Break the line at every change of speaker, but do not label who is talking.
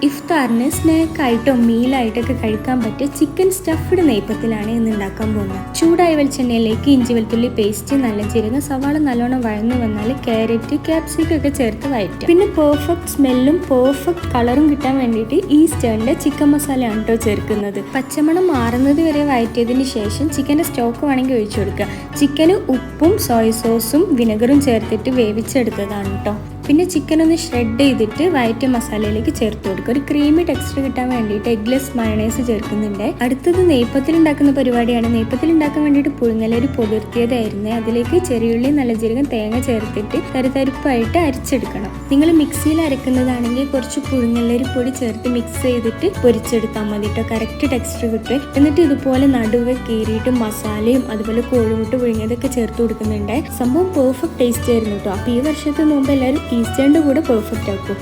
ഇഫ്താറിന് സ്നാക്കായിട്ടോ മീലായിട്ടൊക്കെ കഴിക്കാൻ പറ്റിയ chicken stuffed നെയ്പ്പത്തിലാണ് ഇന്ന് ഉണ്ടാക്കാൻ പോകുന്നത്. ചൂടായ വെളിച്ചെണ്ണയിലേക്ക് ഇഞ്ചി വെളുത്തുള്ളി പേസ്റ്റ്, നല്ല ജീരകം, സവാള നല്ലോണം വഴന്നു വന്നാൽ ക്യാരറ്റ്, ക്യാപ്സിക്കം ഒക്കെ ചേർത്ത് വഴറ്റും. പിന്നെ പെർഫെക്റ്റ് സ്മെല്ലും പെർഫെക്റ്റ് കളറും കിട്ടാൻ വേണ്ടിയിട്ട് ഈസ്റ്റേണിന്റെ ചിക്കൻ മസാലയാണ് കേട്ടോ ചേർക്കുന്നത്. പച്ചമണം മാറുന്നത് വരെ വഴറ്റിയതിന് ശേഷം ചിക്കൻ്റെ സ്റ്റോക്ക് വേണമെങ്കിൽ ഒഴിച്ചു കൊടുക്കുക. ചിക്കന് ഉപ്പും സോയ സോസും വിനെഗറും ചേർത്തിട്ട് വേവിച്ചെടുത്തതാണ് കേട്ടോ. പിന്നെ ചിക്കൻ ഒന്ന് ഷ്രെഡ് ചെയ്തിട്ട് വഴറ്റിയ മസാലയിലേക്ക് ചേർത്ത് കൊടുക്കുക. ഒരു ക്രീമി ടെക്സ്ചർ കിട്ടാൻ വേണ്ടിയിട്ട് എഗ്ലെസ് മയണൈസ് ചേർക്കുന്നുണ്ട്. അടുത്തത് നെയ്പ്പത്തിൽ ഉണ്ടാക്കുന്ന പരിപാടിയാണ്. നെയ്പ്പത്തിൽ ഉണ്ടാക്കാൻ വേണ്ടിയിട്ട് പുഴുങ്ങലരി പൊതിർത്തിയതായിരുന്നു. അതിലേക്ക് ചെറിയുള്ളി, നല്ല ജീരകം, തേങ്ങ ചേർത്തിട്ട് തരിതരിപ്പായിട്ട് അരിച്ചെടുക്കണം. നിങ്ങൾ മിക്സിയിൽ അരക്കുന്നതാണെങ്കിൽ കുറച്ച് പുഴുങ്ങലരി പൊടി ചേർത്ത് മിക്സ് ചെയ്തിട്ട് പൊരിച്ചെടുത്താൽ മതി കേട്ടോ. കറക്റ്റ് ടെക്സ്ചർ കിട്ടും. എന്നിട്ട് ഇതുപോലെ നടുവ് കീറിയിട്ട് മസാലയും അതുപോലെ കോഴിമുട്ട പുഴുങ്ങിയതൊക്കെ ചേർത്ത് കൊടുക്കുന്നുണ്ട്. സംഭവം പെർഫെക്റ്റ് ടേസ്റ്റ് ആയിരുന്നു കേട്ടോ. അപ്പോൾ ഈ വർഷത്തെ നോമ്പ് എല്ലാവരും ഈസ്റ്റേണിന്റെ കൂടെ പെർഫെക്റ്റ് ആക്കും.